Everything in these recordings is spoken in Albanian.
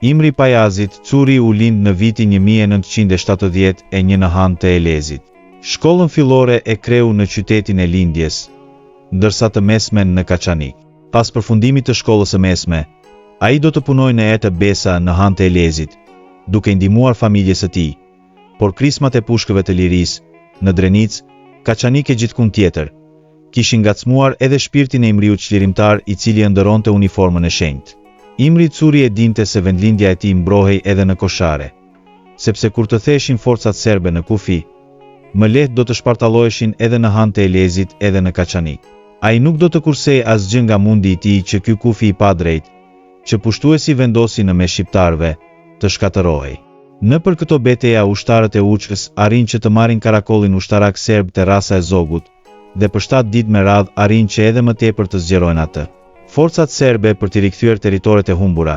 Imri Pajazit, Curi u lind në vitin 1971 në Han të Elezit. Shkollën fillore e kreu në qytetin e lindjes, ndërsa të mesmen në Kaçanik. Pas përfundimit të shkollës së mesme, ai do të punojë në Etë Besa në Han të Elezit, duke ndihmuar familjes së tij. Por krismat e pushkëve të lirisë, në Drenicë, Kaçanik e gjithkund tjetër, kishin ngacmuar edhe shpirtin e Imriut çlirimtar i cili ëndërronte uniformën e shenjtë. Imri Curi e dinte se vendlindja e tij mbrohej edhe në Koshare, sepse kur të theshin forcat serbe në kufi, më lehtë do të shpartalloheshin edhe në Han të Elezit edhe në Kaçanik. Ai nuk do të kursej asgjë nga mundi i tij që ky kufi i padrejt, që pushtuesi vendosi në mes shqiptarëve, të shkatërohej. Nëpër këto betejë ushtarët e Uçkës arrin që të marrin karakollin ushtarak serb te rasa e Zogut, dhe për 7 ditë me radhë arrin që edhe më tepër të zgjerojnë atë. Forcat serbe për t'i rikthyer territoret e humbura.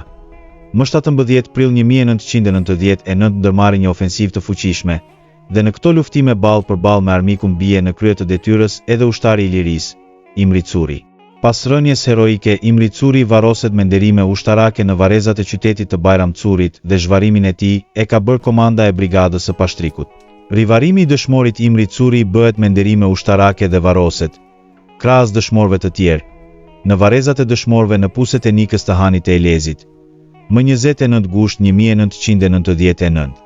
Më 17 prill 1999 ndërmarrin një ofensivë të fuqishme, dhe në këto luftime ballë për ballë me armikun bie në krye të detyrës edhe ushtari i lirisë, Imri Curi. Pas rënies heroike, Imri Curi varroset me nderime ushtarake në varrezat e qytetit të Bajram Curit dhe zhvarimin e tij e ka bërë komanda e brigadës së Pashtrikut. Rivarimi i dëshmorit Imri Curi bëhet me nderime ushtarake dhe varroset, krahas dëshmorëve të tjerë, në varrezat e dëshmorëve në puset e Nikës të Hanit të Elezit, më 29 gusht 1999.